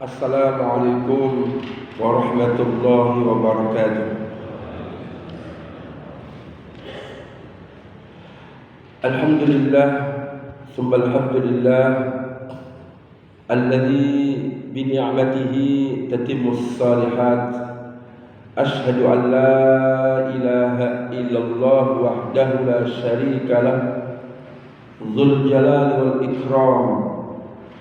Assalamualaikum warahmatullahi wabarakatuh. Alhamdulillah, summa alhamdulillah alladhi bi ni'matihi tatimmus salihat. Ashhadu an la ilaha illallah wahdahu la syarika lah, dzul jalali wal ikram.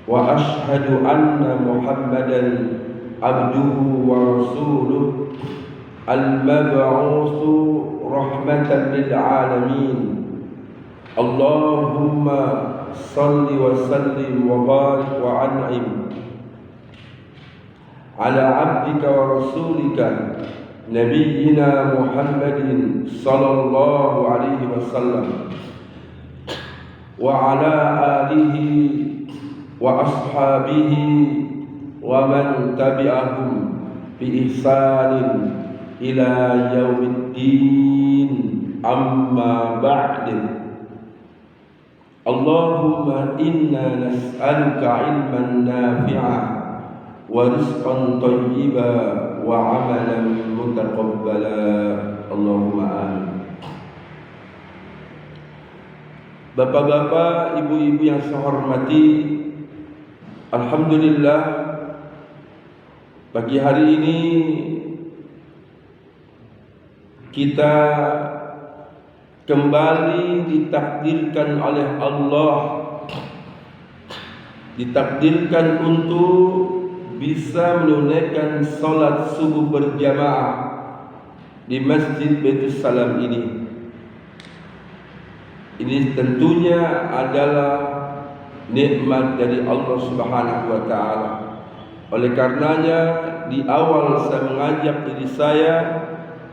Wa ashhadu anna Muhammadan abduhu wa rasuluh al-mab'utsu rahmatan lil alamin. Allahumma salli wa sallim wa barik wa an'im ala abdika wa rasulika nabiyyina Muhammadin sallallahu alaihi wasallam wa ala alihi wa ashabihi wa man tabi'ahum bi ihsanin ila yaumiddin, amma ba'd. Allahumma inna nas'aluka ilman nafi'a wa rizqan thayyiba wa amalan mutaqabbala. Allahumma amin. Bapak-bapak, ibu-ibu yang saya hormati, alhamdulillah, pagi hari ini kita kembali ditakdirkan oleh Allah, ditakdirkan untuk bisa menunaikan salat subuh berjamaah di Masjid Baitus Salam ini. Ini tentunya adalah nikmat dari Allah Subhanahu wa taala. Oleh karenanya di awal saya mengajak diri saya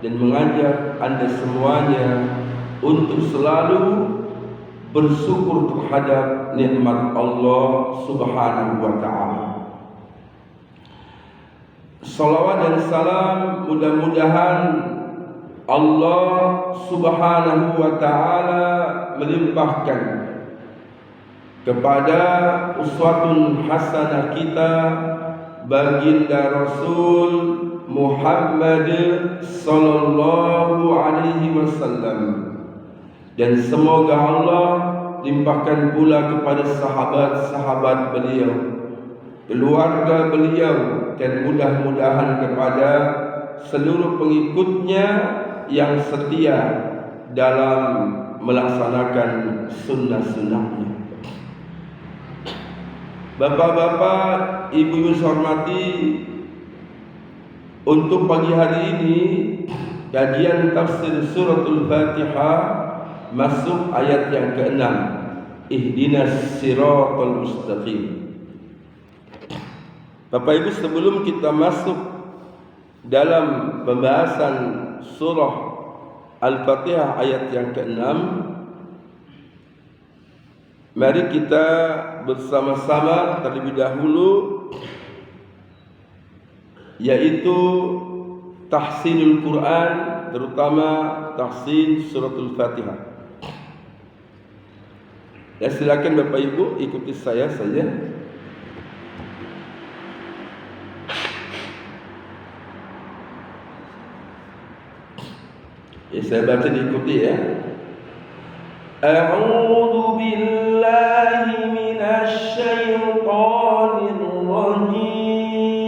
dan mengajak Anda semuanya untuk selalu bersyukur terhadap nikmat Allah Subhanahu wa taala. Salawat dan salam mudah-mudahan Allah Subhanahu wa taala melimpahkan kepada uswatun hasanah kita baginda Rasul Muhammad sallallahu alaihi wasallam, dan semoga Allah limpahkan pula kepada sahabat-sahabat beliau, keluarga beliau, dan mudah-mudahan kepada seluruh pengikutnya yang setia dalam melaksanakan sunnah-sunnahnya. Bapak-bapak, ibu-ibu saya hormati, untuk pagi hari ini kajian tafsir suratul Fatihah masuk ayat yang ke-6, ihdinas siratal mustaqim. Bapak Ibu, sebelum kita masuk dalam pembahasan surah Al-Fatihah ayat yang ke-6, mari kita bersama-sama terlebih dahulu, yaitu tahsinul Quran, terutama tahsin suratul Fatihah. Ya, silakan Bapak Ibu ikuti saya saja. Ya, saya baca diikuti ya. A'udzu billahi minasy syaithanir rajim.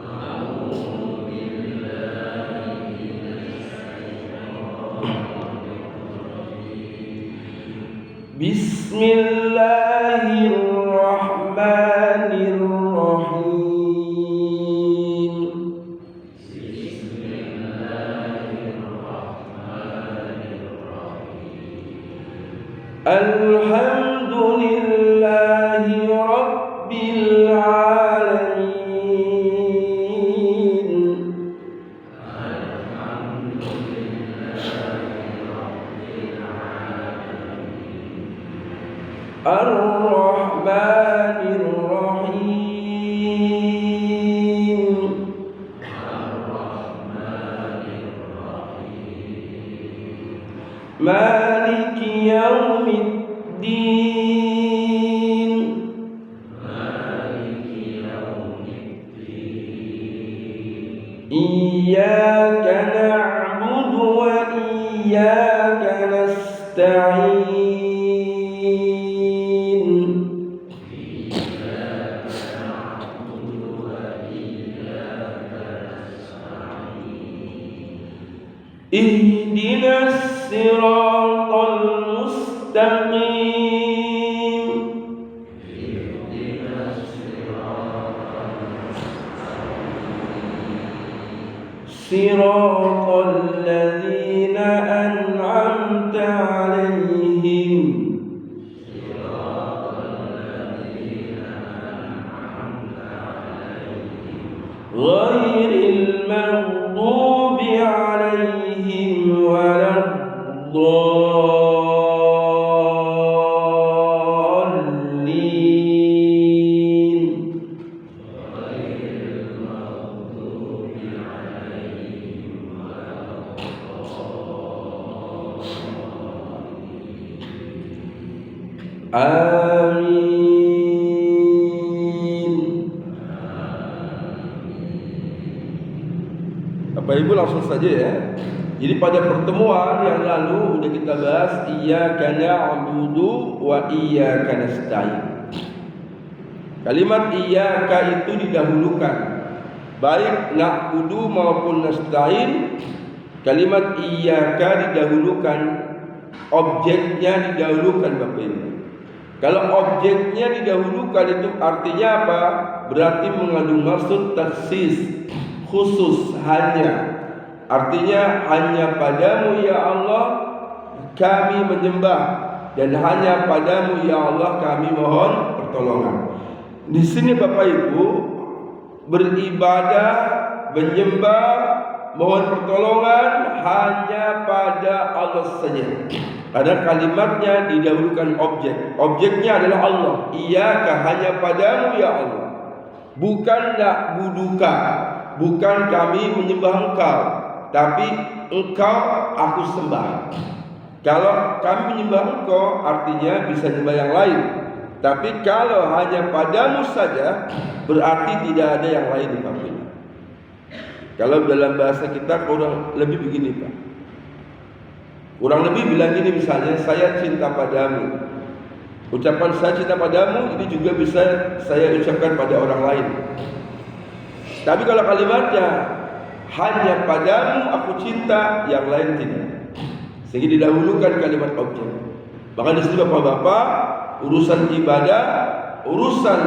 A'udzu billahi minasy syaitanir rajim. Bismillahirrahmanirrahim. Alhamdulillahi Rabbil Alamin. Ar-Rahmanir Rahim. Maliki yaumiddin. iyyaka na'budu wa iyyaka nasta'in. Ihdinas siratal mustaqim. Siratal ladzina an'amta 'alaihim ghairil maghdubi 'alaihim waladdallin. Amin. Bapak Ibu langsung saja ya. Jadi pada pertemuan yang lalu sudah kita bahas iyyaka na'budu wa iyyaka nasta'in. Kalimat iyyaka itu didahulukan, baik na'budu maupun nasta'in. Kalimat iyyaka didahulukan, objeknya didahulukan Bapak Ibu. Kalau objeknya didahulukan itu artinya apa? Berarti mengandung maksud taksis, khusus, hanya. Artinya hanya padamu ya Allah kami menyembah, dan hanya padamu ya Allah kami mohon pertolongan. Di sini Bapak Ibu beribadah, menyembah, mohon pertolongan hanya pada Allah saja. Karena kalimatnya didahulukan objek. Objeknya adalah Allah. Iyyaka, hanya padamu ya Allah. Bukan na'buduka, bukan kami menyembah engkau, tapi engkau aku sembah. Kalau kami menyembah engkau artinya bisa menyembah yang lain. Tapi kalau hanya padamu saja berarti tidak ada yang lain Pak. Kalau dalam bahasa kita kurang lebih begini Pak. Kurang lebih bilang gini, misalnya saya cinta padamu. Ucapan saya cinta padamu ini juga bisa saya ucapkan pada orang lain. Tapi kalau kalimatnya hanya padamu aku cinta, yang lain tidak, sehingga didahulukan kalimat objek. Bahkan di sini Bapak-bapak, urusan ibadah, urusan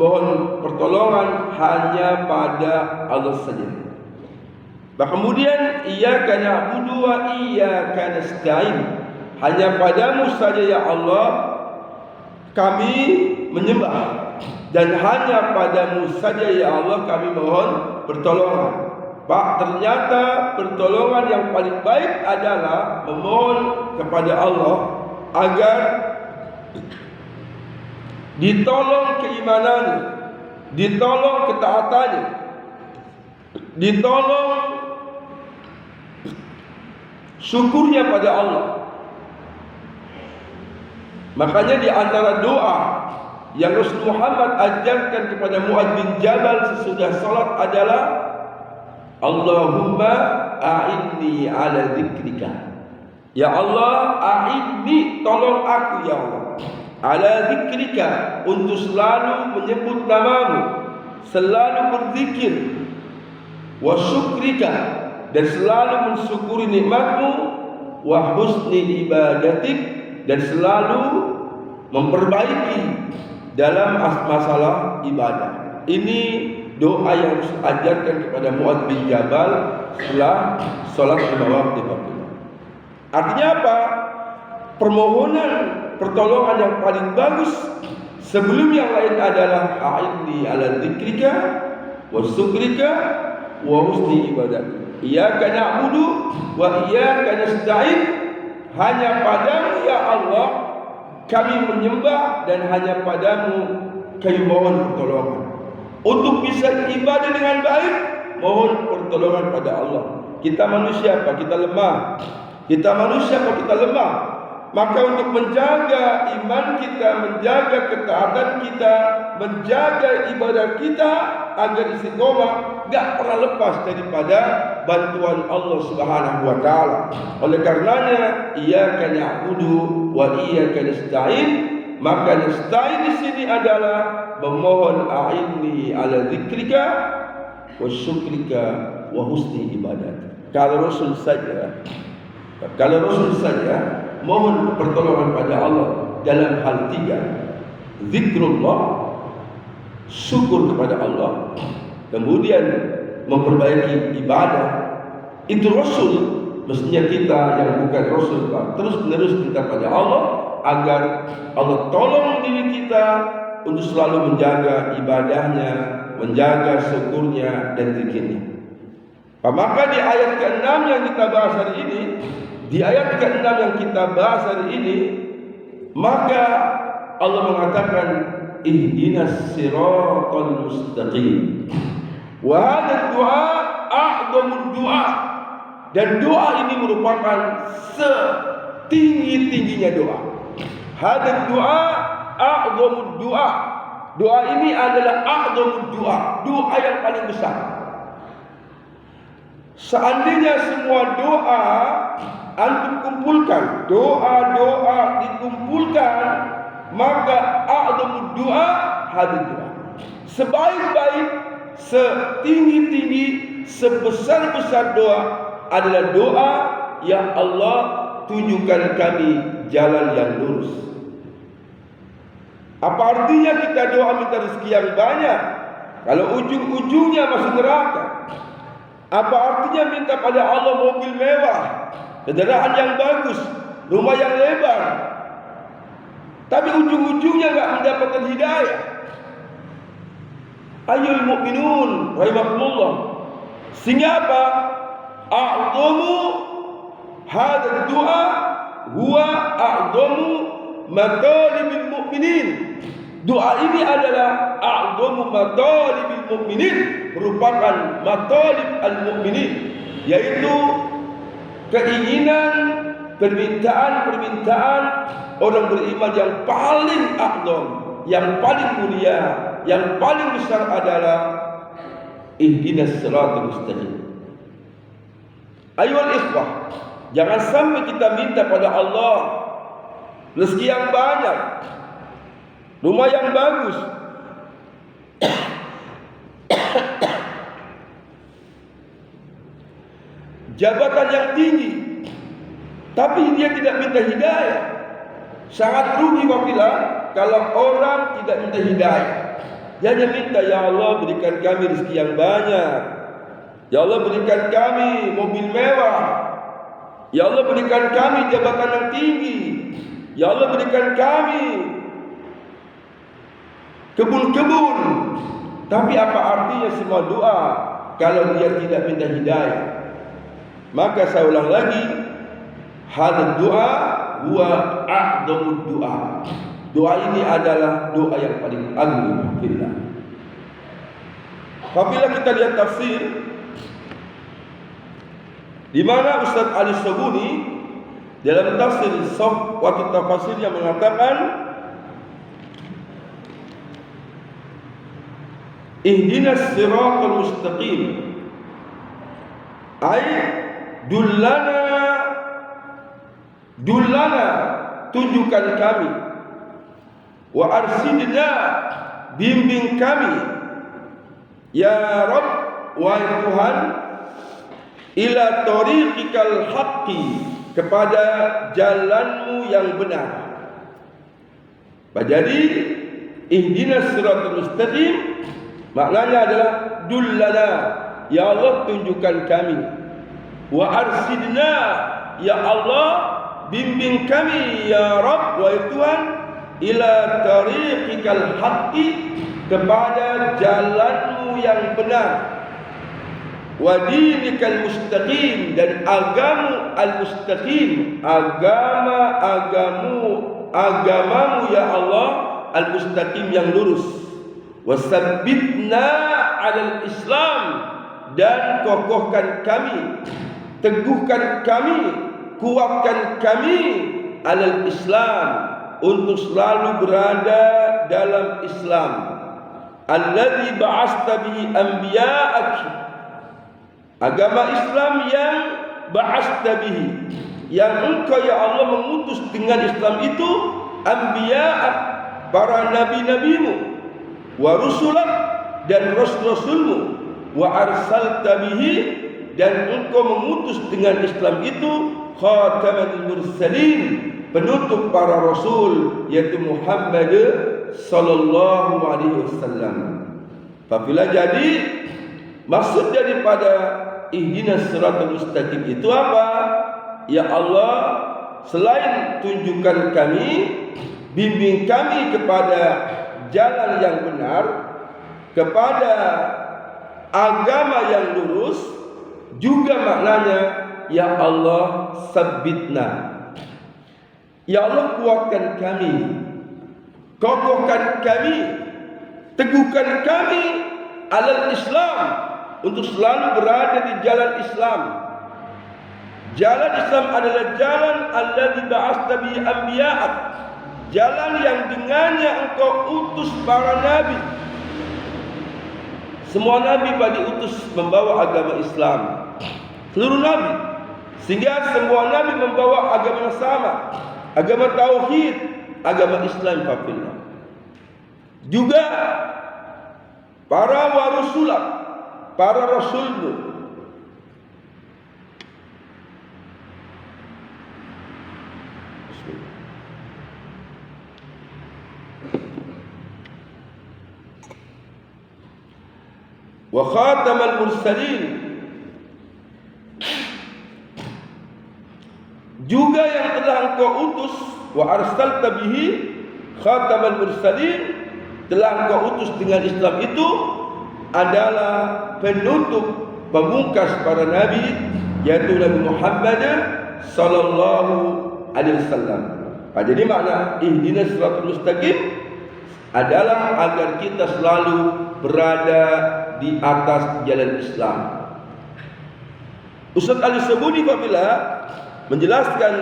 mohon pertolongan hanya pada Allah saja. Nah kemudian iyyaka na'budu wa iyyaka nasta'in, hanya padamu saja ya Allah kami menyembah, dan hanya padamu saja ya Allah kami mohon pertolongan. Pak, ternyata pertolongan yang paling baik adalah memohon kepada Allah agar ditolong keimanannya, ditolong ketaatannya, ditolong syukurnya pada Allah. Makanya di antara doa yang Rasul Muhammad ajarkan kepada Mu'adz bin Jabal sesudah salat adalah Allahumma a'inni ala dzikrika. Ya Allah, a'inni, tolong aku ya Allah, ala dzikrika, untuk selalu menyebut namamu, selalu berzikir, wa syukrika, dan selalu mensyukuri nikmatmu, wa husni ibadatik, dan selalu memperbaiki dalam masalah ibadah. Ini doa yang harus ajarkan kepada Mu'adz bin Jabal setelah sholat 5 waktu. Artinya apa? Permohonan pertolongan yang paling bagus sebelum yang lain adalah a'inni ala dzikrika wa syukrika wa husni ibadatik. Iyyaka na'budu wa iyyaka nasta'in, hanya padamu ya Allah kami menyembah, dan hanya padamu kami mohon pertolongan. Untuk bisa ibadah dengan baik, mohon pertolongan pada Allah. Kita manusia apa? Kita lemah. Kita manusia apa? Kita lemah. Maka untuk menjaga iman kita, menjaga ketaatan kita, menjaga ibadah kita agar istiqomah, gak pernah lepas daripada bantuan Allah Subhanahu wa taala. Oleh karenanya, iyyaka na'budu wa iyyaka nasta'in. Maka nasta'in di sini adalah memohon a'inni ala dzikrika wa syukrika wa husni ibadat. Kalau Rasul saja mohon pertolongan pada Allah dalam hal 3: zikrullah, syukur kepada Allah, kemudian memperbaiki ibadah. Itu Rasul. Mestinya kita yang bukan Rasul terus menerus minta pada Allah agar Allah tolong diri kita untuk selalu menjaga ibadahnya, menjaga syukurnya dan zikirnya. Maka di ayat ke-6 yang kita bahas hari ini, maka Allah mengatakan ihdinas siratal mustaqim. Wa hadha du'a a'dhamud du'a. Dan doa ini merupakan setinggi-tingginya doa. Hadha du'a a'dhamud du'a. Doa ini adalah a'dhamud du'a, doa yang paling besar. Seandainya semua doa antum kumpulkan, doa-doa dikumpulkan, maka a'dhamud du'a hadhihi doa. Sebaik-baik, setinggi-tinggi, sebesar-besar doa adalah doa yang Allah tunjukkan kami jalan yang lurus. Apa artinya kita doa minta rezeki yang banyak kalau ujung-ujungnya masuk neraka? Apa artinya minta pada Allah mobil mewah, kendaraan yang bagus, rumah yang lebar, tapi ujung-ujungnya enggak mendapatkan hidayah? Ayyul mu'minun rahimakumullah. Sehingga apa? A'dhamu hadha du'a huwa a'dhamu matalibil mu'minin. Doa ini adalah a'dhamu matalibil mu'minin, merupakan matalib al-mu'minin, yaitu keinginan, permintaan orang beriman yang paling a'dham, yang paling mulia, yang paling besar adalah ihdinas siratal mustaqim. Ayuhal ikhwah, jangan sampai kita minta pada Allah rezeki yang banyak, rumah yang bagus, jabatan yang tinggi, tapi dia tidak minta hidayah. Sangat rugi wakilah kalau orang tidak minta hidayah. Dia hanya minta, ya Allah berikan kami rezeki yang banyak, ya Allah berikan kami mobil mewah, ya Allah berikan kami jabatan yang tinggi, ya Allah berikan kami kebun-kebun. Tapi apa artinya semua doa kalau dia tidak minta hidayah? Maka saya ulang lagi, hadza doa huwa a'dhamud doa. Doa ini adalah doa yang paling agung. Apabila kita lihat tafsir, di mana Ustaz Ali Sabuni dalam tafsir waktu tafsirnya mengatakan ihdinas siratal mustaqim, ay dullana tunjukkan kami, wa arsidna bimbing kami, ya Rabb wahai Tuhan, ila tariqikal haqqi kepada jalanmu yang benar. Jadi ihdinas siratal mustaqim maknanya adalah dullana, ya Allah tunjukkan kami, wa arsidna, ya Allah bimbing kami, ya Rabb wahai Tuhan, ila tariqikal haqqi kepada jalanmu yang benar, wa dinikal mustaqim dan agamu al-mustaqim, agamamu ya Allah al-mustaqim yang lurus, wasabbitna 'alal Islam dan kokohkan kami, teguhkan kami, kuatkan kami alal Islam, untuk selalu berada dalam Islam. Alladzi ba'asta bihi anbiya'ak, agama Islam yang ba'asta bihi, yang engkau ya Allah mengutus dengan Islam itu anbiya'ak, para nabi-nabimu, wa rusulak, dan rasul-rasulmu, wa arsalta bihi, dan engkau mengutus dengan Islam itu khatamal mursalin, penutup para rasul, yaitu Muhammad sallallahu alaihi wasallam. Apabila jadi maksud daripada ihdinas siratal mustaqim itu apa? Ya Allah, selain tunjukkan kami, bimbing kami kepada jalan yang benar, kepada agama yang lurus, juga maknanya ya Allah sabbitna, ya Allah kuatkan kami, kokohkan kami, teguhkan kami alal Islam, untuk selalu berada di jalan Islam. Jalan Islam adalah jalan alladzi ba'asta bihi anbiya'ak, jalan yang dengannya engkau utus para nabi. Semua nabi pada diutus membawa agama Islam, seluruh nabi, sehingga semua nabi membawa agama yang sama, agama tauhid, agama Islam. Fafillah juga para warusulak, para rasulmu, wa khatamal mursalin, juga yang telah engkau utus, wa arsalta bihi khatamal mursalin, telah engkau utus dengan Islam itu adalah penutup, pemungkas para nabi, yaitu Nabi Muhammad sallallahu alaihi wasallam. Jadi makna ihdinas siratal mustaqim adalah agar kita selalu berada di atas jalan Islam. Ustaz Al-Sabuni apabila menjelaskan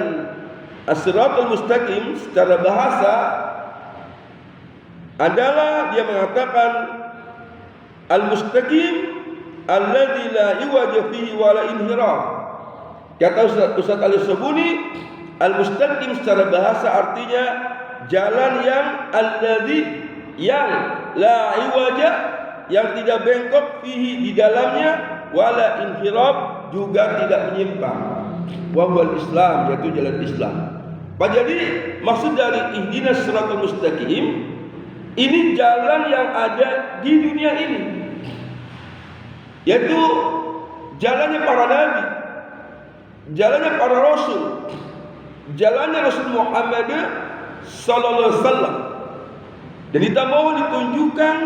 as-siratal mustaqim secara bahasa adalah dia mengatakan al-mustaqim alladzi la iwaja fihi wa la inhiraf. Kata Ustaz Al-Sabuni, al-mustaqim secara bahasa artinya jalan yang alladzi, yang la iwaja, yang tidak bengkok, fihi di dalamnya, wala inhiraf, juga tidak menyimpang, wa huwal Islam, yaitu jalan Islam. Jadi maksud dari ihdinas siratal mustaqim ini jalan yang ada di dunia ini, yaitu jalannya para nabi, jalannya para rasul, jalannya Rasul Muhammad sallallahu alaihi wasallam. Dan kita mohon ditunjukkan,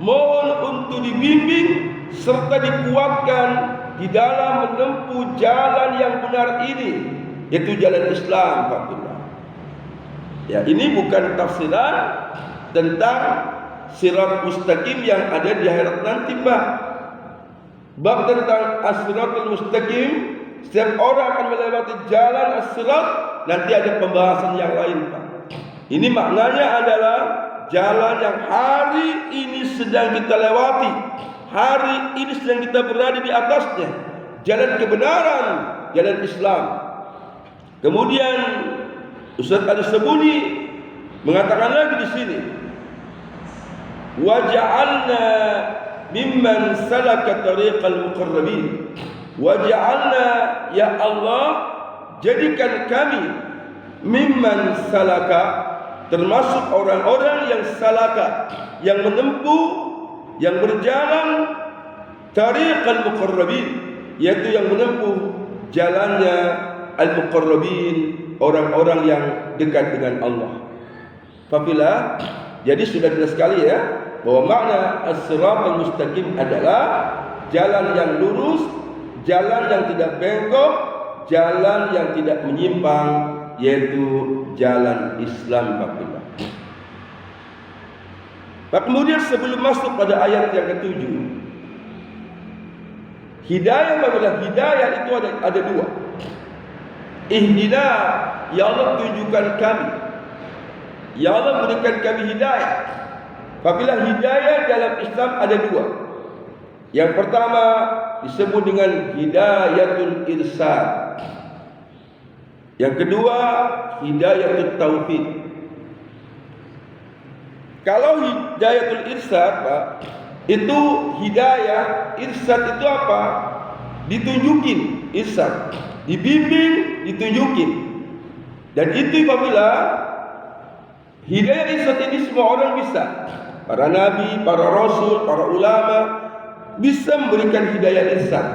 mohon untuk dibimbing serta dikuatkan di dalam menempuh jalan yang benar ini, yaitu jalan Islam. Ya, ini bukan tafsiran tentang sirat mustaqim yang ada di akhirat nanti, Pak. Bab tentang as-siratul mustaqim, setiap orang akan melewati jalan as-sirat, nanti ada pembahasan yang lain, Pak. Ini maknanya adalah jalan yang hari ini sedang kita lewati, hari ini sedang kita berada di atasnya, jalan kebenaran, jalan Islam. Kemudian Ustaz Al-Sabuni mengatakan lagi di sini, wa ja'alna mimman salaka tariqal muqarrabin. Wa ja'alna, ya Allah, jadikan kami mimman salaka, termasuk orang-orang yang salaka, yang menempuh, yang berjalan tariqal muqarrabin, yaitu yang menempuh jalannya al-muqarrabin, orang-orang yang dekat dengan Allah. Apabila jadi sudah jelas sekali ya, bahwa makna as-siratal mustaqim adalah jalan yang lurus, jalan yang tidak bengkok, jalan yang tidak menyimpang, yaitu jalan Islam. Kemudian sebelum masuk pada ayat yang ke-7, hidayah, apabila hidayah itu ada dua. Ihdina, ya Allah tunjukkan kami, ya Allah berikan kami hidayah. Apabila hidayah dalam Islam ada dua. Yang pertama disebut dengan hidayatul irsyad. Yang kedua hidayatul taufiq. Kalau hidayatul irsyad, Pak, itu hidayah, irsyad itu apa? Ditunjukin, irsyad, dibimbing, ditunjukin. Dan itu apabila hidayah irsyad ini semua orang bisa. Para nabi, para rasul, para ulama bisa memberikan hidayah irsyad.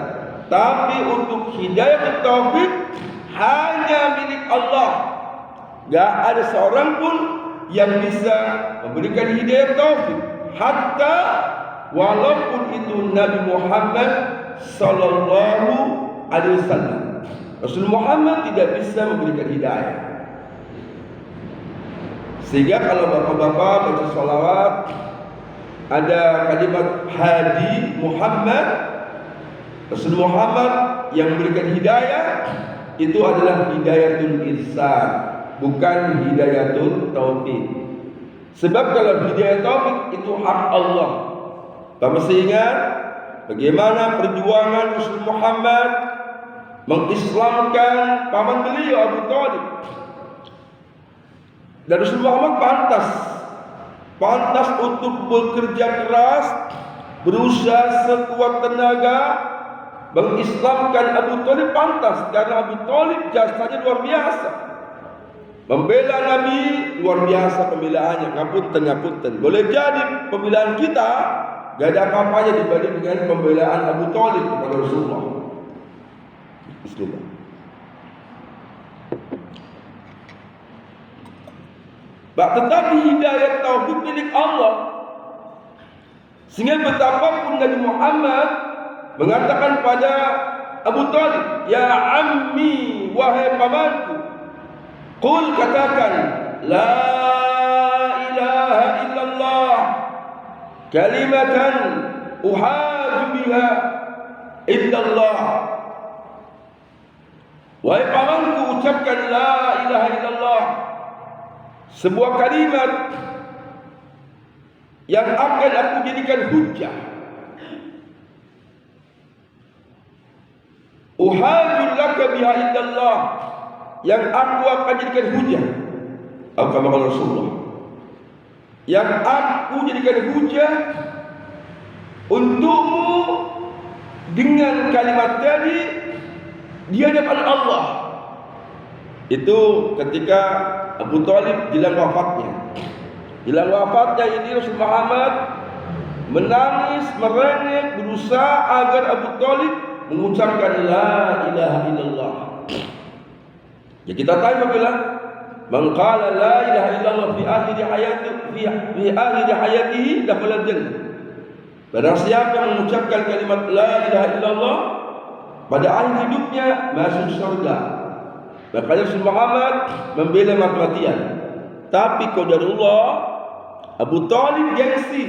Tapi untuk hidayah taufik hanya milik Allah. Gak ada seorang pun yang bisa memberikan hidayah taufik, hatta walaupun itu Nabi Muhammad sallallahu alaihi wasallam. Rasul Muhammad tidak bisa memberikan hidayah. Sehingga kalau bapak-bapak baca sholawat ada kalimat Hadi Muhammad, Rasul Muhammad yang memberikan hidayah, itu adalah hidayatul irsyad, bukan hidayatul taufik. Sebab kalau hidayah taufik itu hak Allah. Bapak masih ingat bagaimana perjuangan Rasul Muhammad mengislamkan paman beliau Abu Thalib. Dan Rasul Muhammad pantas untuk bekerja keras, berusaha sekuat tenaga mengislamkan Abu Thalib, pantas, karena Abu Thalib jasanya luar biasa. Membela Nabi luar biasa pembelaannya. Ngapunten. Boleh jadi pembelaan kita gak ada apa-apanya dibanding dengan pembelaan Abu Thalib kepada Rasulullah. Bismillah. Tetapi hidayah taufik milik Allah. Sehingga betapapun Nabi Muhammad mengatakan pada Abu Thalib, ya ammi, wahai pamanku, qul, katakan, la ilaha illallah, kalimatan uhaju biha illallah. Wahai pamanku, ucapkan la ilaha illallah, sebuah kalimat yang akan aku jadikan hujjah. Uhajul laka biha indallah, yang aku akan jadikan hujjah. Atau kata Rasulullah, yang aku jadikan hujjah untukmu dengan kalimat tadi di hadapan Allah. Itu ketika Abu Thalib jelang wafatnya. Jelang wafatnya ini Rasul Muhammad menangis, merengek, berusaha agar Abu Thalib mengucapkan la ilaha illallah. Ya kita tahu apabila man qala la ilaha illallah fi akhir hayatihi dakhala jannah. Barang siapa yang mengucapkan kalimat la ilaha illallah pada akhir hidupnya, masuk surga. Makanya Rasul Muhammad membela mati-matian. Tapi qadarullah, Abu Thalib gengsi.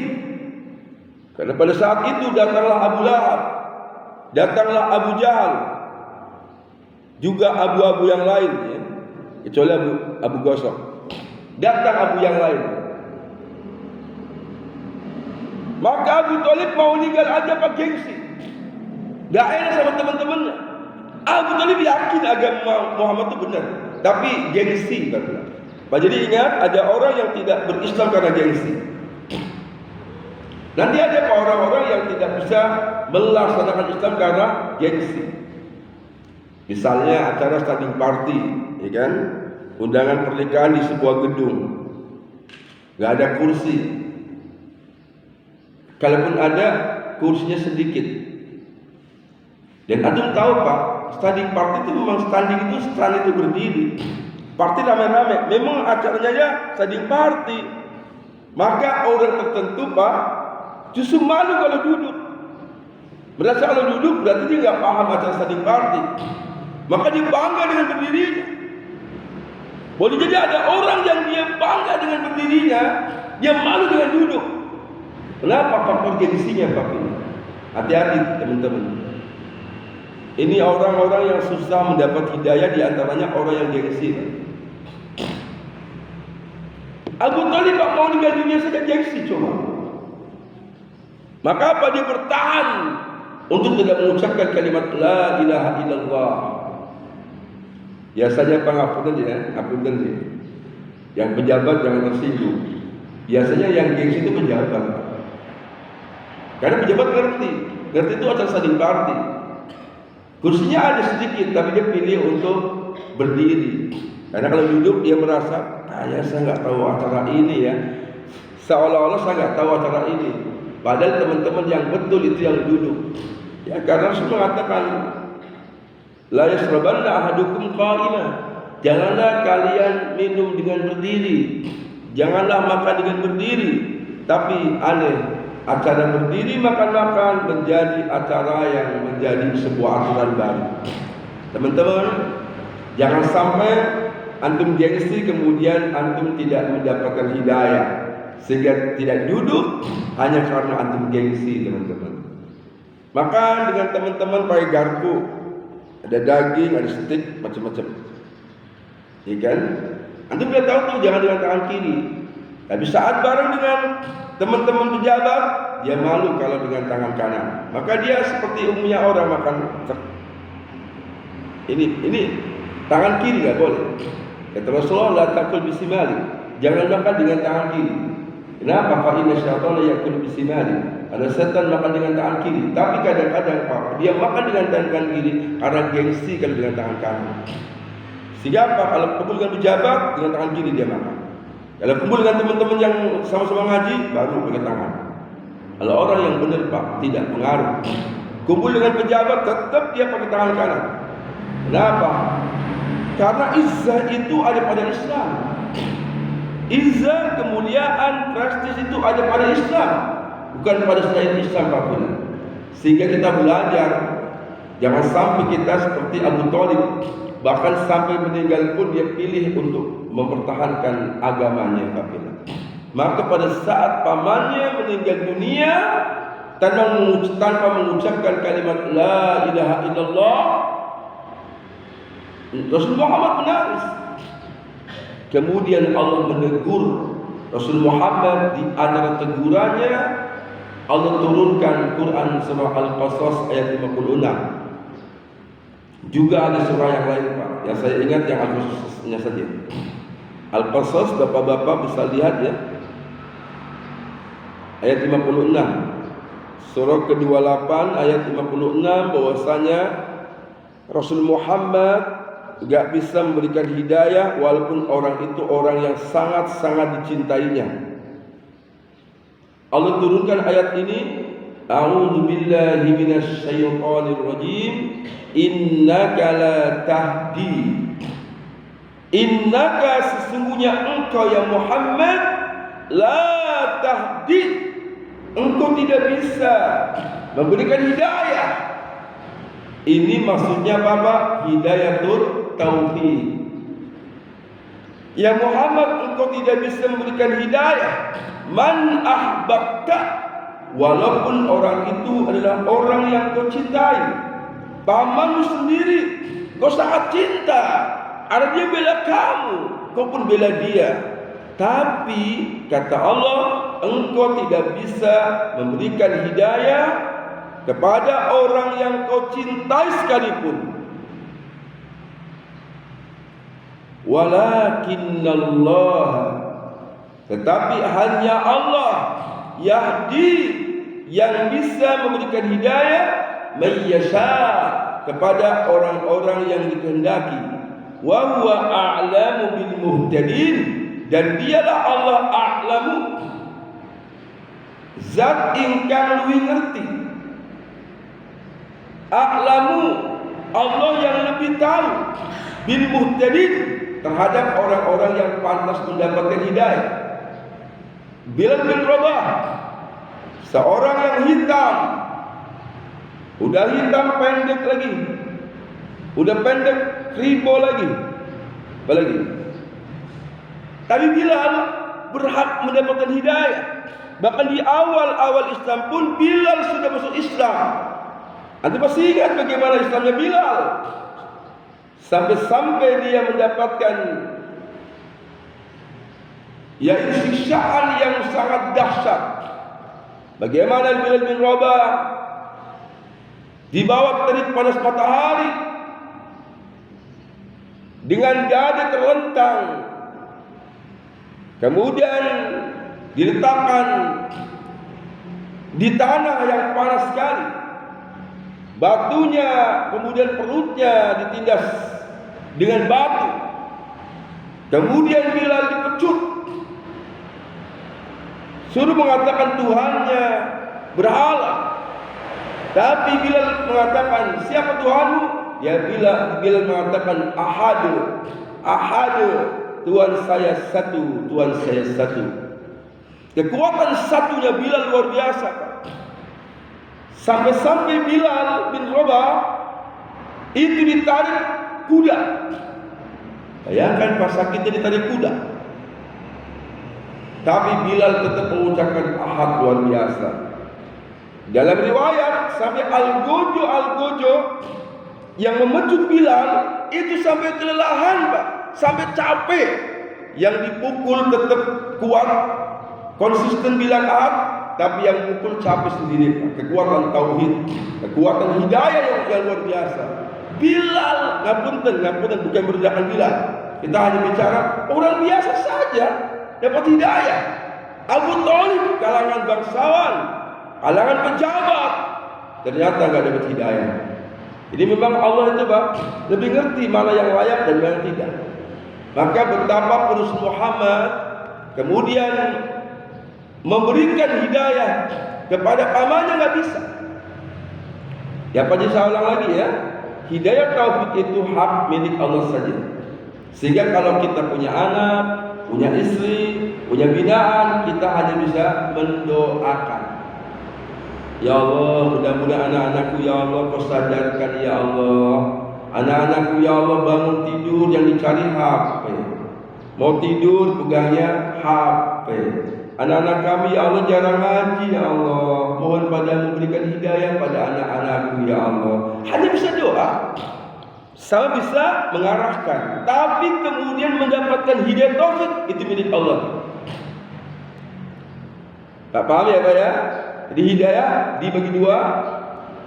Karena pada saat itu datanglah Abu Lahab, datanglah Abu Jahal, juga abu-abu yang lain, ya. Kecuali Abu Gosok. Datang abu yang lain. Maka Abu Thalib mau meninggal aja pak gengsi. Gak enak sama teman-temannya. Abu Thalib yakin agama Muhammad itu benar, tapi gengsi katanya. Jadi ingat, ada orang yang tidak berislam karena gengsi. Nanti ada orang-orang yang tidak bisa melaksanakan Islam karena gengsi. Misalnya acara standing party, ya kan? Undangan pernikahan di sebuah gedung, nggak ada kursi. Kalaupun ada, kursinya sedikit. Dan antum tahu pak, standing party itu memang standing itu stand itu berdiri. Party rame-rame, memang acaranya ya standing party. Maka orang tertentu pak justru malu kalau duduk. Merasa kalau duduk berarti dia nggak paham acara standing party. Maka dia bangga dengan berdirinya. Boleh jadi ada orang yang dia bangga dengan berdirinya, dia malu dengan duduk. Kenapa faktor gengsinya pak ini? Hati-hati teman-teman. Ini orang-orang yang susah mendapat hidayah, di antaranya orang yang gengsi. Abu Thalib mau meninggal dunia saja gengsi coba. Maka apa? Dia bertahan untuk tidak mengucapkan kalimat la ilaha illallah. Biasanya pengapunten ya, apunten ya. Yang pejabat jangan tersinggung. Biasanya yang gengsi itu pejabat. Karena pejabat ngerti itu acara saling party. Kursinya ada sedikit, tapi dia pilih untuk berdiri. Karena kalau duduk dia merasa, saya nggak tahu acara ini ya. Seolah-olah saya nggak tahu acara ini. Padahal teman-teman yang betul itu yang duduk. Ya, karena Rasul mengatakan, la yasrabanna ahadukum qa'ima. Janganlah kalian minum dengan berdiri. Janganlah makan dengan berdiri. Tapi aneh, acara berdiri makan-makan menjadi acara yang menjadi sebuah aturan baru. Teman-teman, jangan sampai antum gengsi kemudian antum tidak mendapatkan hidayah, sehingga tidak duduk hanya karena antum gengsi, teman-teman. Maka dengan teman-teman pakai garpu, ada daging, ada steak, macam-macam. Ya kan? Antum sudah tahu tuh jangan dengan tangan kiri. Tapi saat bareng dengan teman-teman pejabat, dia malu kalau dengan tangan kanan. Maka dia seperti umumnya orang makan. Ini tangan kiri nggak boleh. Kata Rasulullah, la takul bisimali. Jangan makan dengan tangan kiri. Kenapa? Fa inna syaitana yakul bisimali. Ada setan makan dengan tangan kiri. Tapi kadang-kadang dia makan dengan tangan kiri karena gengsi kalau dengan tangan kanan. Sehingga apa? Kalau kumpul dengan pejabat, dengan tangan kiri dia makan. Kalau kumpul dengan teman-teman yang sama-sama ngaji, baru pakai tangan. Kalau orang yang benar Pak, tidak pengaruh. Kumpul dengan pejabat, tetap dia pakai tangan kanan. Kenapa? Karena izzah itu ada pada Islam. Izzah, kemuliaan, prestis itu ada pada Islam, bukan pada selain Islam Pak. Sehingga kita belajar, jangan sampai kita seperti Abu Thalib, bahkan sampai meninggal pun dia pilih untuk mempertahankan agamanya Pak. Maka pada saat pamannya meninggal dunia tanpa mengucapkan kalimat la ilaha illallah, Rasul Muhammad menangis. Kemudian Allah menegur Rasul Muhammad. Di antara tegurannya, Allah turunkan Quran surah Al-Qasas ayat 56. Juga ada surah yang lain Pak, yang saya ingat yang Al-Qasasnya saja. Al-Qasas, bapak-bapak bisa lihat ya, ayat 56. Surah ke-28 ayat 56, bahwasanya Rasul Muhammad gak bisa memberikan hidayah walaupun orang itu orang yang sangat-sangat dicintainya. Allah turunkan ayat ini, a'udzu billahi minasy syaithanir rajim, innaka la tahdi. Innaka, sesungguhnya engkau ya Muhammad, la tahdi, engkau tidak bisa memberikan hidayah. Ini maksudnya Bapak, hidayatul tauhid. Ya Muhammad, engkau tidak bisa memberikan hidayah man ahbabta, walaupun orang itu adalah orang yang kau cintai. Pamanmu sendiri kau sangat cinta, ada dia bela kamu, kau pun bela dia. Tapi kata Allah, engkau tidak bisa memberikan hidayah kepada orang yang kau cintai sekalipun. Walakinnallah, tetapi hanya Allah, yahdi, yang bisa memberikan hidayah, mayyasha, kepada orang-orang yang dikehendaki. Wa huwa a'lamu bil muhtadin, dan dialah Allah a'lamu, zat ingkang luwih ngerti. A'lamu, Allah yang lebih tahu, bil muhtadin, terhadap orang-orang yang pantas mendapatkan hidayah. Bilal bin Rabah, seorang yang hitam, udah hitam pendek lagi, udah pendek kribo lagi, apalagi. Tapi Bilal berhak mendapatkan hidayah. Bahkan di awal-awal Islam pun Bilal sudah masuk Islam. Anda masih ingat bagaimana Islamnya Bilal? Sampai-sampai dia mendapatkan yaitu siksaan yang sangat dahsyat. Bagaimana Bilal bin Rabah di bawah terik panas matahari dengan dada terlentang, kemudian diletakkan di tanah yang panas sekali, batunya kemudian perutnya ditindas dengan batu, kemudian Bilal dipecut, suruh mengatakan Tuhannya berhala. Tapi Bilal mengatakan, siapa Tuhanmu? Ya Bilal mengatakan ahadu, Tuhan saya satu, Tuhan saya satu. Kekuatan satunya Bilal luar biasa. Sampai-sampai Bilal bin Rabah itu ditarik kuda. Bayangkan pas sakitnya ditarik kuda. Tapi Bilal tetap mengucapkan ahad luar biasa. Dalam riwayat sampai Al-Gojo yang memecut Bilal itu sampai kelelahan, Pak, sampai capek. Yang dipukul tetap kuat, konsisten bilang ahad, tapi yang mukul capek sendiri, Pak. Kekuatan tauhid, kekuatan hidayah yang luar biasa. Bilal, ngapunten bukan merendahkan Bilal. Kita hanya bicara orang biasa saja dapat hidayah. Abu Thalib kalangan bangsawan, kalangan pejabat, ternyata nggak dapat hidayah. Jadi memang Allah itu, Pak, lebih ngerti mana yang layak dan mana yang tidak. Maka betapa Rasul Muhammad kemudian memberikan hidayah kepada pamannya nggak bisa. Ya, Pak, saya ulang lagi ya. Hidayah taufik itu hak milik Allah saja. Sehingga kalau kita punya anak, punya istri, punya binaan, kita hanya bisa mendoakan. Ya Allah, mudah-mudahan anak-anakku ya Allah kau sadarkan ya Allah. Anak-anakku ya Allah bangun tidur yang dicari HP. Mau tidur pegangnya HP. Anak-anak kami ya Allah jarang ngaji ya Allah. Mohon padamu berikan hidayah pada anak-anakku ya Allah. Hanya bisa doa, sama bisa mengarahkan. Tapi kemudian mendapatkan hidayah taufik itu milik Allah. Tak paham ya Pak ya? Jadi hidayah dibagi dua.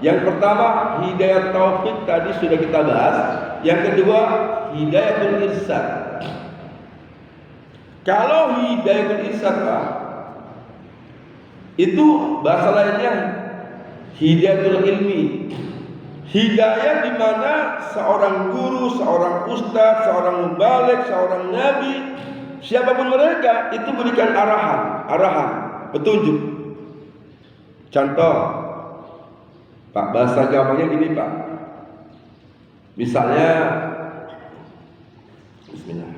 Yang pertama hidayah taufik tadi sudah kita bahas. Yang kedua hidayatul irsyad. Kalau hidayatul irsyad, Pak, itu bahasa lainnya hidayatul ilmi. Hidayah di mana seorang guru, seorang ustaz, seorang mubalik, seorang nabi, siapapun mereka itu berikan arahan, petunjuk. Contoh, Pak, bahasa gampangnya gini, Pak. Misalnya, bismillah.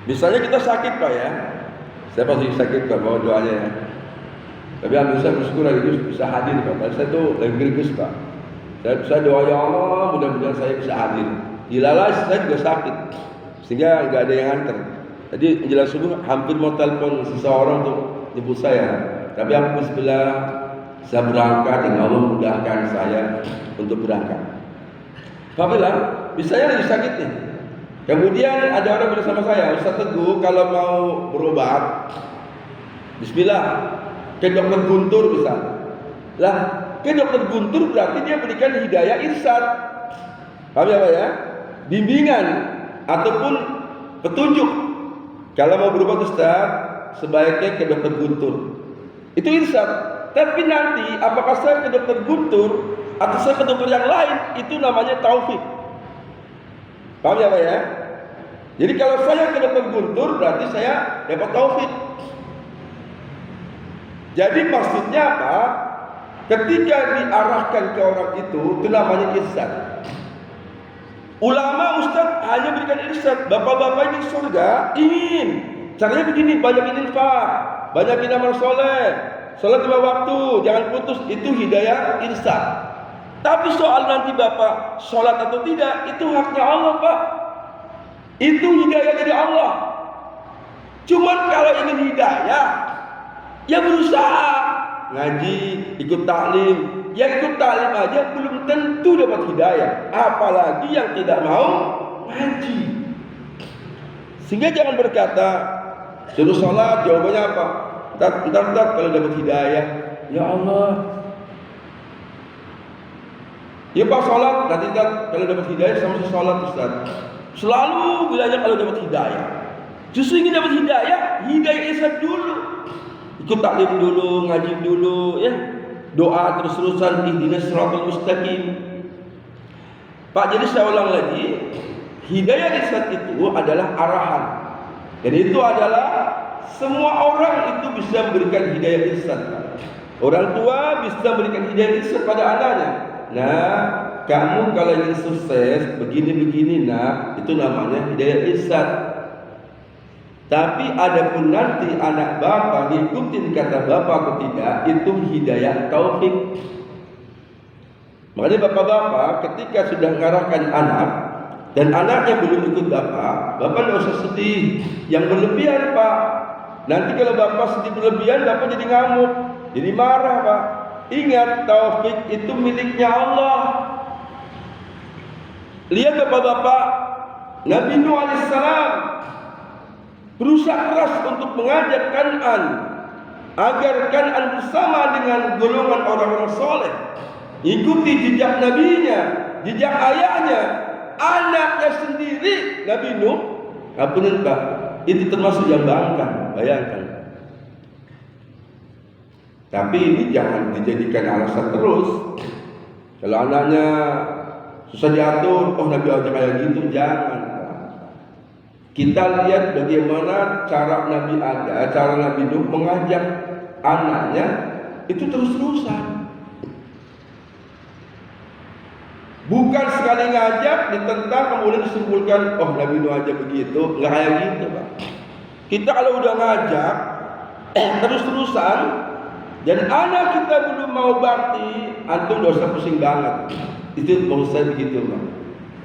Misalnya kita sakit, Pak ya. Saya pasti sakit, Pak, bawa doanya ya. Tapi alhamdulillah saya bersyukur hari itu bisa hadir, Pak. Saya tuh lagi greges, Pak. Saya doa ya Allah, mudah-mudahan saya bisa hadir. Ilalah saya juga sakit, sehingga nggak ada yang antar. Jadi menjelang subuh hampir mau telepon seseorang untuk jemput saya. Tapi aku bismillah, saya berangkat dan Allah mudahkan saya untuk berangkat. Alhamdulillah, misalnya lagi sakit nih. Kemudian ada orang bilang sama saya, Ustaz Teguh kalau mau berobat, bismillah, ke dokter Guntur misalnya. Lah, ke dokter Guntur berarti dia berikan hidayah irsyad. Paham ya Pak ya? Bimbingan ataupun petunjuk. Kalau mau berobat Ustaz, sebaiknya ke dokter Guntur. Itu irsyad. Tapi nanti apakah saya ke dokter Guntur atau saya ke dokter yang lain, itu namanya taufik. Paham ya Pak ya? Jadi kalau saya ke dokter Guntur berarti saya dapat taufik. Jadi maksudnya apa? Ketika diarahkan ke orang itu namanya irsyad. Ulama ustaz hanya berikan irsyad. Bapak-bapak di surga ingin. Caranya begini, banyakin infak, banyakin amal soleh, sholat 5 waktu, jangan putus. Itu hidayah irsyad. Tapi soal nanti bapak sholat atau tidak, itu haknya Allah Pak. Itu hidayah dari Allah. Cuman kalau ingin hidayah, ya berusaha ngaji, ikut taklim. Yang ikut taklim aja belum tentu dapat hidayah, apalagi yang tidak mau ngaji. Sehingga jangan berkata suruh sholat, jawabannya apa? Ntar kalau dapat hidayah, ya Allah. Ya Pak sholat, nanti kalau dapat hidayah sama sholat Ustaz. Selalu bilangnya kalau dapat hidayah. Justru ingin dapat hidayah Islam dulu. Ikut taklim dulu, ngaji dulu, ya. Doa terus-terusan ihdinas siratal mustaqim. Pak, jadi saya ulang lagi, hidayah Islam itu adalah arahan. Dan itu adalah semua orang itu bisa memberikan hidayah Islam. Orang tua bisa memberikan hidayah Islam pada anaknya. Nah, kamu kalau ingin sukses begini-begini, nah itu namanya hidayah Islam. Tapi adapun nanti anak bapak ngikutin kata bapak atau tidak, itu hidayah taufik. Makanya bapak-bapak ketika sudah mengarahkan anak dan anaknya belum ikut bapak tidak usah sedih yang berlebihan Pak. Nanti kalau bapak sedih berlebihan, bapak jadi ngamuk, jadi marah Pak. Ingat, taufik itu miliknya Allah. Lihat bapak-bapak, Nabi Nuh alaihissalam berusaha keras untuk mengajak Kan'an agar Kan'an bersama dengan golongan orang-orang soleh, ikuti jejak nabinya, jejak ayahnya, anaknya sendiri Nabi Nuh. Ngapain Pak? Itu termasuk yang bangkang, bayangkan. Tapi ini jangan dijadikan alasan terus. Kalau anaknya susah diatur, oh Nabi aja kayak gitu, jangan. Kita lihat bagaimana cara Nabi Nuh mengajak anaknya itu terus-terusan. Bukan sekali ngajak ditentang kemudian disimpulkan, oh Nabi Nuh aja begitu, nggak kayak gitu Pak. Kita kalau udah ngajak terus-terusan dan anak kita belum mau bakti, antum nggak usah pusing banget. Itu maksud saya begitu Pak.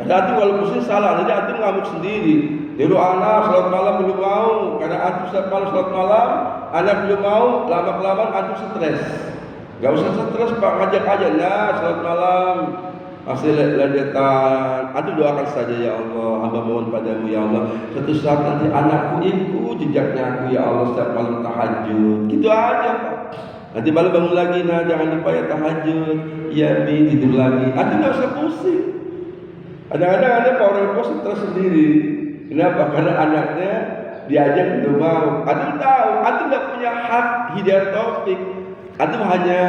Ada antum kalau pusing salah, nanti antum ngamuk sendiri. Dulu anak sholat malam belum mau, karena antum setiap malam sholat malam, anak belum mau, lama-kelamaan antum stres. Gak usah stres Pak, ngajak aja, nah sholat malam masih ledetan. Antum doakan saja, ya Allah, hamba mohon padamu ya Allah, suatu saat nanti anakku ikut jejaknya aku ya Allah setiap malam tahajud. Gitu aja Pak. Nanti malam bangun lagi, nah jangan lupa ya tahajud, ya bi tidur lagi. Antum gak usah pusing. Kadang-kadang ada orang tua stres sendiri. Kenapa? Karena anaknya diajak belum mau. Antum tahu, antum tidak punya hak hidayah taufik. Antum hanya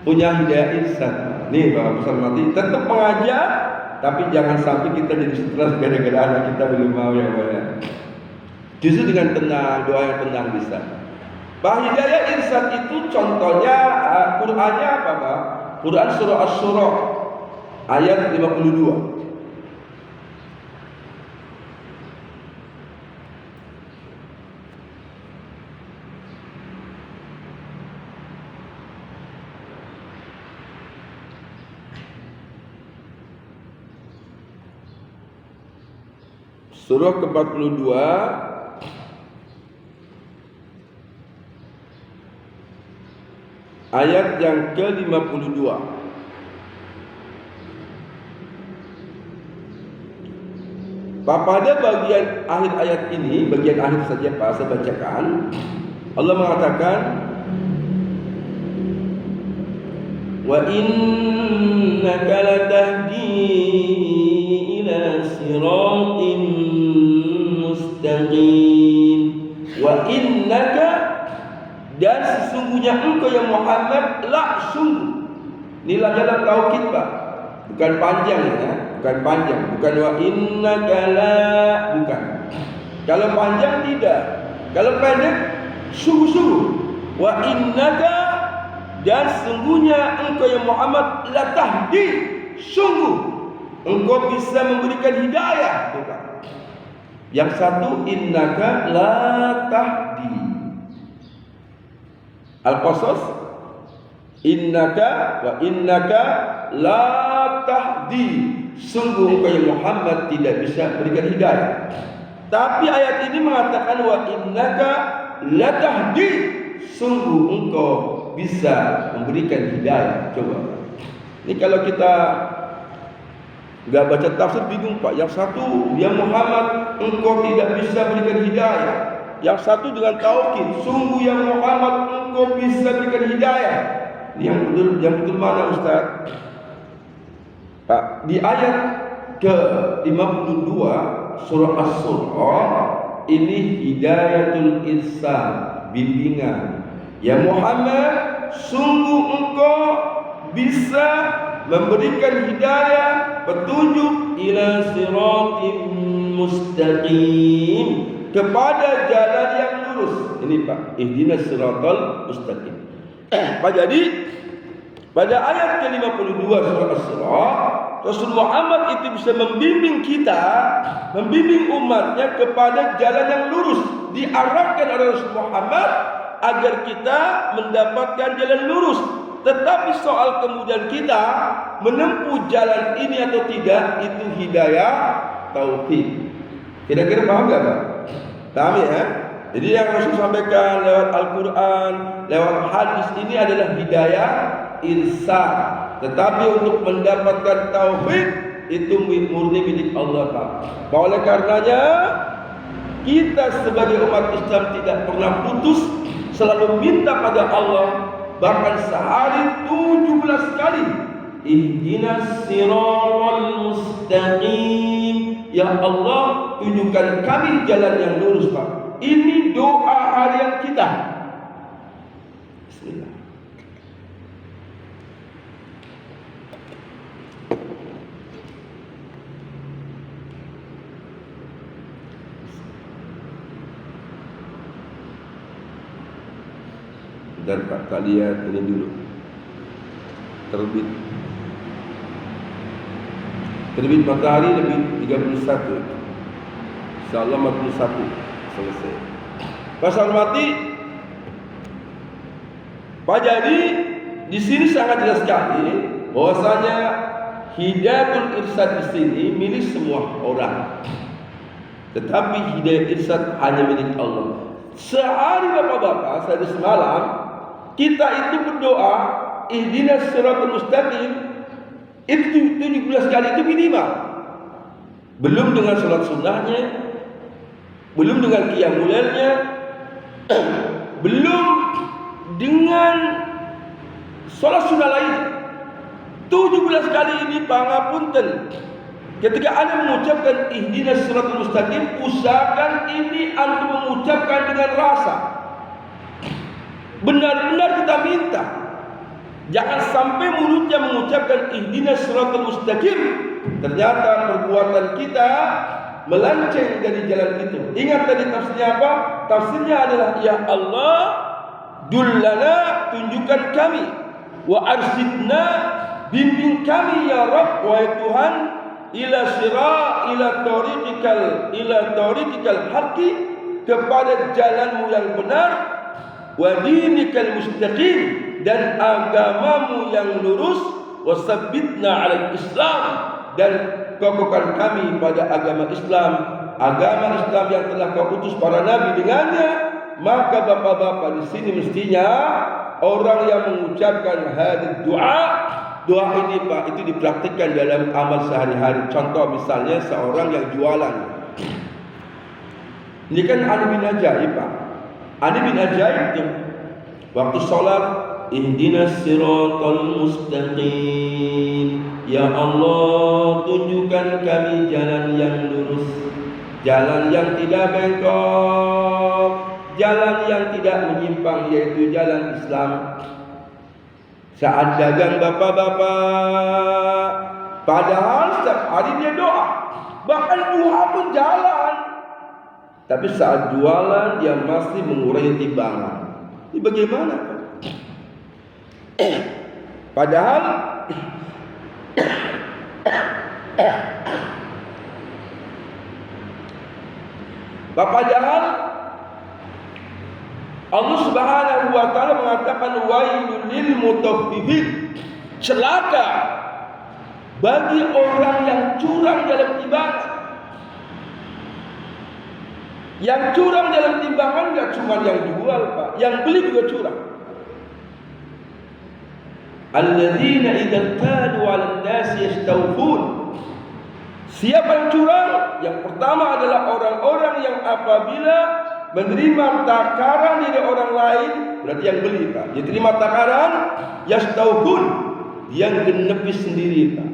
punya hidayah ihsan. Nih Bapak pesan mati, tetap mengajak, tapi jangan sampai kita jadi stres gara-gara anak kita belum mau ya Pak ya. Justru dengan tenang, doa yang tenang bisa. Pak, hidayah ihsan itu contohnya Qur'annya apa Pak? Quran surah Asy-Syura ayat 52. Surah ke-42 ayat yang ke-52. Pada bagian akhir ayat ini, bagian akhir saja Pak, saya bacakan. Allah mengatakan, wa innaka latahdi ila siratin mustaqim. Wa innaka, dan sesungguhnya engkau ya Muhammad, la sungguh. Ini dalam taukid Pak, bukan panjang ya, bukan panjang, bukan wa innaka la, bukan. Kalau panjang tidak, kalau pendek sungguh-sungguh. Wa innaka, dan sesungguhnya engkau ya Muhammad, la tahdi, sungguh engkau bisa memberikan hidayah. Bukan. Yang satu innaka la tahdi. Al-Qasas, innaka wa innaka la tahdi, sungguh engkau ya Muhammad tidak bisa berikan hidayah. Tapi ayat ini mengatakan wa innaka latahdi, sungguh engkau bisa memberikan hidayah. Coba. Ini kalau kita enggak baca tafsir bingung, Pak. Yang satu, ya Muhammad, engkau tidak bisa berikan hidayah. Yang satu dengan tauhid, sungguh ya Muhammad, engkau bisa berikan hidayah. Yang betul mana Ustaz? Di ayat ke-52 surah As-Surah ini hidayatul irsyad, bimbingan. Ya Muhammad, sungguh engkau bisa memberikan hidayah, petunjuk ila siratim mustaqim, kepada jalan yang lurus. Ini Pak, ihdinas siratal mustaqim. Jadi pada ayat ke-52 surah As-Surah, Rasul Muhammad itu bisa membimbing kita, membimbing umatnya kepada jalan yang lurus. Diarahkan oleh Rasul Muhammad agar kita mendapatkan jalan lurus. Tetapi soal kemudian kita menempuh jalan ini atau tidak, itu hidayah taufik. Kira-kira paham gak Pak? Paham ya? Jadi yang Rasul sampaikan lewat Al-Quran, lewat hadis ini adalah hidayah irsyad. Tetapi untuk mendapatkan taufik itu murni milik Allah Ta'ala. Oleh karenanya kita sebagai umat Islam tidak pernah putus, selalu minta pada Allah, bahkan sehari 17 kali, ihdinas siratal mustaqim, ya Allah tunjukkan kami jalan yang lurus Pak. Ini doa harian kita. Bismillah. Dan Pak lihat ini dulu. Terbit matahari lebih 31. InsyaAllah 41 selesai. Pasal mati. Pak, jadi di sini sangat jelas sekali bahwasanya hidayatul irsyad di sini milik semua orang. Tetapi hidayah irsyad hanya milik Allah. Sehari Bapak-bapak, sehari semalam kita itu berdoa ihdinas siratal mustaqim itu 17 kali, itu minimal. Belum dengan salat sunnahnya, belum dengan qiyamul lailnya, belum dengan salat sunnah lain. 17 kali ini pangapunten. Ketika Anda mengucapkan ihdinas siratal mustaqim, usahakan ini Anda mengucapkan dengan rasa. Benar-benar kita minta. Jangan sampai mulutnya mengucapkan ihdinas siratal mustaqim, ternyata perbuatan kita melenceng dari jalan itu. Ingat tadi tafsirnya apa? Tafsirnya adalah ya Allah, dullana, tunjukkan kami, wa arsidna, bimbing kami ya Rabb, wahai Tuhan, ila tariqikal haqqi, kepada jalanmu yang benar, wa dinikal mustaqim, dan agamamu yang lurus, wasabbitna 'alal Islam, dan kokohkan kami pada agama Islam yang telah kau utus para nabi dengannya. Maka bapak-bapak di sini mestinya orang yang mengucapkan hadis doa ini Pak, itu dipraktikkan dalam amal sehari-hari. Contoh misalnya seorang yang jualan. Ini kan Ali bin Ajaib Pak. Ali bin Ajaib itu waktu sholat, ihdinas siratal mustaqim, ya Allah tunjukkan kami jalan yang lurus, jalan yang tidak bengkok, jalan yang tidak menyimpang, yaitu jalan Islam. Saat dagang bapak-bapak, padahal setiap hari dia doa, bahkan duha pun jalan, tapi saat jualan dia masih mengurangi timbangan. Ini bagaimana Pak? Padahal Allah Subhanahu wa taala mengatakan wailul lil mutaffifin, celaka bagi orang yang curang dalam ibadah. Yang curang dalam timbangan nggak cuma yang jual, Pak, yang beli juga curang. Alladzina idza talu 'alan nasi yastawfun. Siapa yang curang? Yang pertama adalah orang-orang yang apabila menerima takaran dari orang lain, berarti yang beli, Pak. Dia terima takaran, yastawfun, yang genepi sendiri, Pak.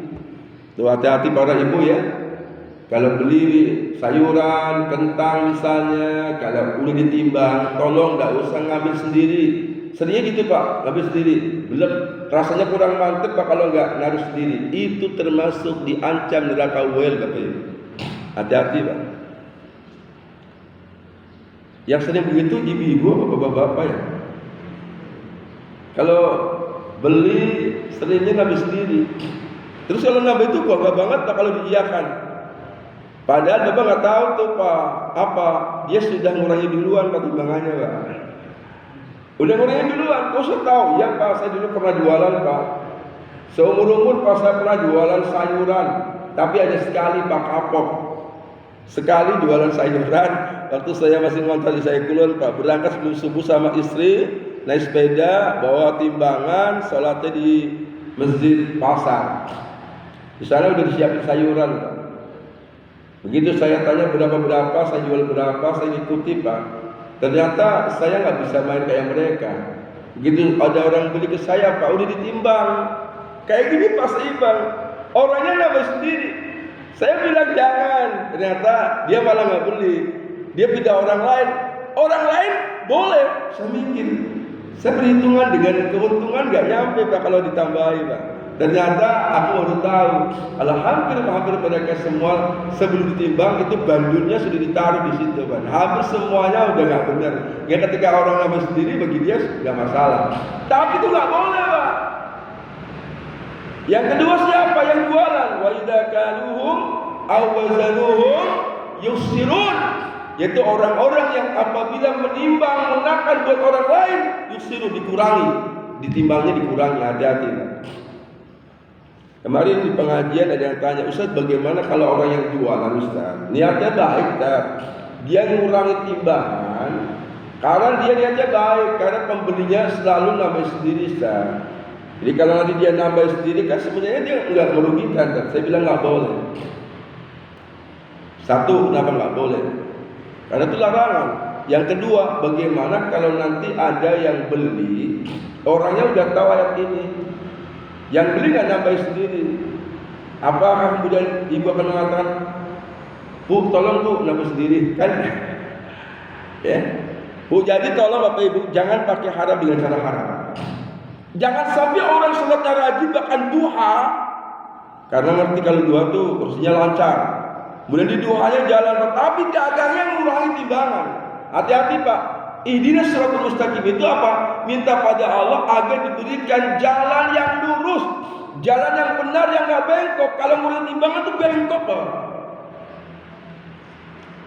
Tuh, hati-hati para ibu ya. Kalau beli sayuran, kentang misalnya, kalau udah ditimbang, tolong enggak usah ngambil sendiri. Seringnya gitu, Pak, ngambil sendiri. Belum, rasanya kurang mantep, Pak, kalau enggak naruh sendiri. Itu termasuk diancam neraka wel, Bapak Ibu. Hati-hati, Pak. Yang sering begitu ibu-ibu apa bapak-bapak ya. Kalau beli seringnya ngambil sendiri. Terus kalau ngambil itu bangga banget Pak kalau diiyakan. Padahal bapak nggak tahu tuh Pak apa dia sudah ngurangi duluan Pak timbangannya Pak. Udah ngurangi duluan, kok saya tahu ya Pak, saya dulu pernah jualan Pak. Seumur-umur Pak saya pernah jualan sayuran, tapi hanya sekali Pak kapok. Sekali jualan sayuran, waktu saya masih ngontrak di Saikulun Pak, berangkat sebelum subuh sama istri, naik sepeda, bawa timbangan, sholatnya di masjid pasar. Di sana udah disiapin sayuran Pak. Begitu saya tanya berapa, saya jual berapa, saya ikuti Pak. Ternyata saya nggak bisa main kayak mereka. Begitu ada orang beli ke saya Pak, udah ditimbang. Kayak gini Pak seimbang, orangnya nambah sendiri. Saya bilang jangan, ternyata dia malah nggak beli. Dia pindah orang lain boleh. Saya mikir, saya perhitungan dengan keuntungan nggak nyampe Pak kalau ditambahi Pak. Ternyata aku baru tahu, hampir mereka semua sebelum ditimbang itu bandulnya sudah ditaruh di situ Pak. Hampir semuanya udah nggak benar. Ya ketika orang nambah sendiri bagi dia nggak masalah. Tapi itu nggak boleh Pak. Yang kedua siapa yang jualan? Wa idza kaluhum aw wazanuhum yusirun, yaitu orang-orang yang apabila menimbang menakar buat orang lain yusiru, dikurangi, ditimbangnya dikurangi. Hati-hati. Kemarin di pengajian ada yang tanya, Ustaz bagaimana kalau orang yang jualan Ustaz? Niatnya baik Ustaz, dia mengurangi timbangan karena dia niatnya baik, karena pembelinya selalu nambah sendiri Ustaz. Jadi kalau nanti dia nambah sendiri kan sebenarnya dia enggak merugikan kan? Saya bilang enggak boleh. Satu, kenapa enggak boleh? Karena itu larangan. Yang kedua, bagaimana kalau nanti ada yang beli, orangnya udah tahu ayat ini, yang beli enggak nambah sendiri, apakah kemudian ibu akan mengatakan, Bu tolong Bu nambah sendiri kan? Ya, Bu jadi tolong Bapak Ibu jangan pakai haram dengan cara haram. Jangan sampai orang sholatnya rajin bahkan duha, karena ngerti kalau duha tuh kursinya lancar. Kemudian di duhanya jalan, tapi dagangnya mengurangi timbangan. Hati-hati Pak. Ihdinas siratal mustaqim itu apa? Minta pada Allah agar diberikan jalan yang lurus, jalan yang benar yang nggak bengkok. Kalau mengurangi timbangan tuh bengkok Pak.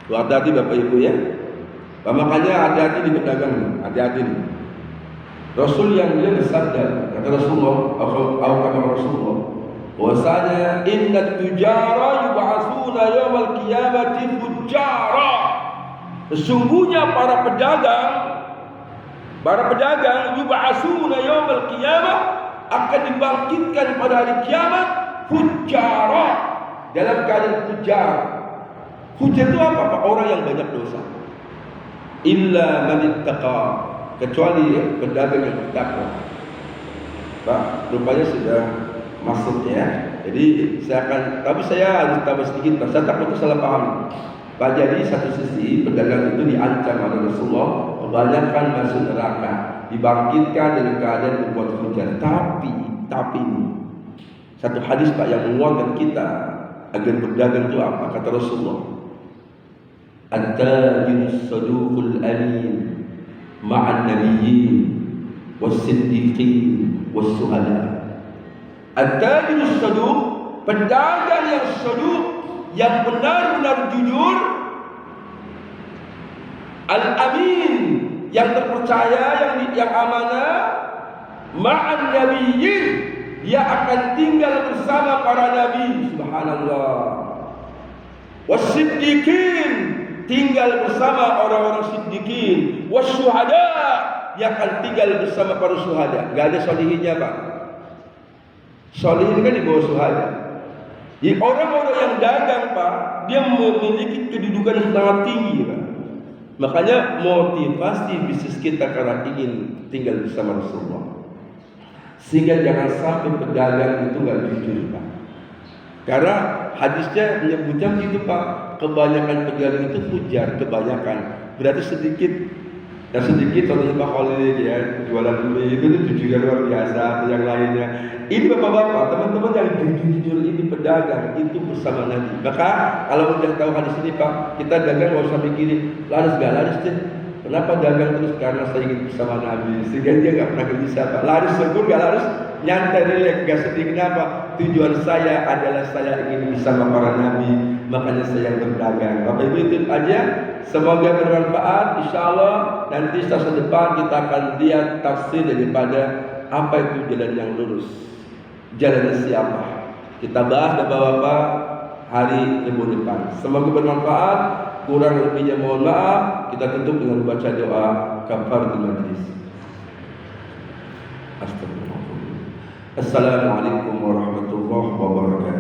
Hati-hati Bapak Ibu ya. Makanya hati-hati di pedagang, hati-hati nih. Rasul yang dia bersabda, kata Rasulullah atau kata Rasulullah, bahwasanya inna tujara yub'atsuna yaumal qiyamati fujara. Sesungguhnya para pedagang yub'atsuna yaumal qiyamah akan dibangkitkan pada hari kiamat fujara, dalam keadaan fujar. Fujar itu apa Pak? Orang yang banyak dosa. Illa man ittaqa, kecuali ya, pedagang yang bertakwa. Pak, rupanya sudah maksudnya. Jadi tapi saya harus tambah sedikit Pak. Saya takut salah paham. Pak, jadi satu sisi pedagang itu diancam oleh Rasulullah, kebanyakan masuk neraka, dibangkitkan dalam keadaan berbuat hujan. Tapi ini satu hadis Pak yang menguatkan kita agar berdagang itu apa? Kata Rasulullah, at-tajirus saduqul amin ma'an nabiyyin was-siddiqin was-syuhada. At-tajirus saduq, pedagang yang saduq, yang benar-benar jujur, al-amin, yang terpercaya, yang amanah, ma'an nabiyyin, dia akan tinggal bersama para nabi, subhanallah, was-siddiqin, tinggal bersama orang-orang siddiqin, wasyuhada, yang akan tinggal bersama para syuhada. Enggak ada solihinnya, Pak. Solihin kan di bawah syuhada. Jadi orang-orang yang dagang, Pak, dia memiliki kedudukan yang sangat tinggi, Pak. Makanya motivasi bisnis kita karena ingin tinggal bersama Rasulullah. Sehingga jangan sampai pedagang itu nggak jujur, Pak. Karena hadisnya menyebutkan gitu, Pak. Kebanyakan pedagang itu fujar, kebanyakan. Berarti sedikit. Dan sedikit contohnya Pak Khalid ya, jualan beli itu jujurnya luar biasa atau yang lainnya. Ini bapak-bapak, teman-teman yang jujur-jujur ini pedagang itu bersama Nabi. Maka kalau udah tahu hadis ini, Pak, kita dagang nggak usah mikirin laris gak laris deh. Kenapa dagang terus? Karena saya ingin bersama Nabi. Sehingga dia nggak pernah gelisah, Pak. Laris syukur gak laris, nyantai rileks, gak sedih. Kenapa? Tujuan saya adalah saya ingin bersama para Nabi. Makanya saya berdagang. Bapak Ibu itu aja. Semoga bermanfaat. Insya-Allah nanti sasa depan kita akan lihat tafsir daripada apa itu jalan yang lurus. Jalannya siapa? Kita bahas Bapak-bapak hari Rabu depan. Semoga bermanfaat. Kurang lebihnya mohon maaf. Kita tutup dengan baca doa kafaratul majlis. Astagfirullah. Assalamualaikum warahmatullahi wabarakatuh.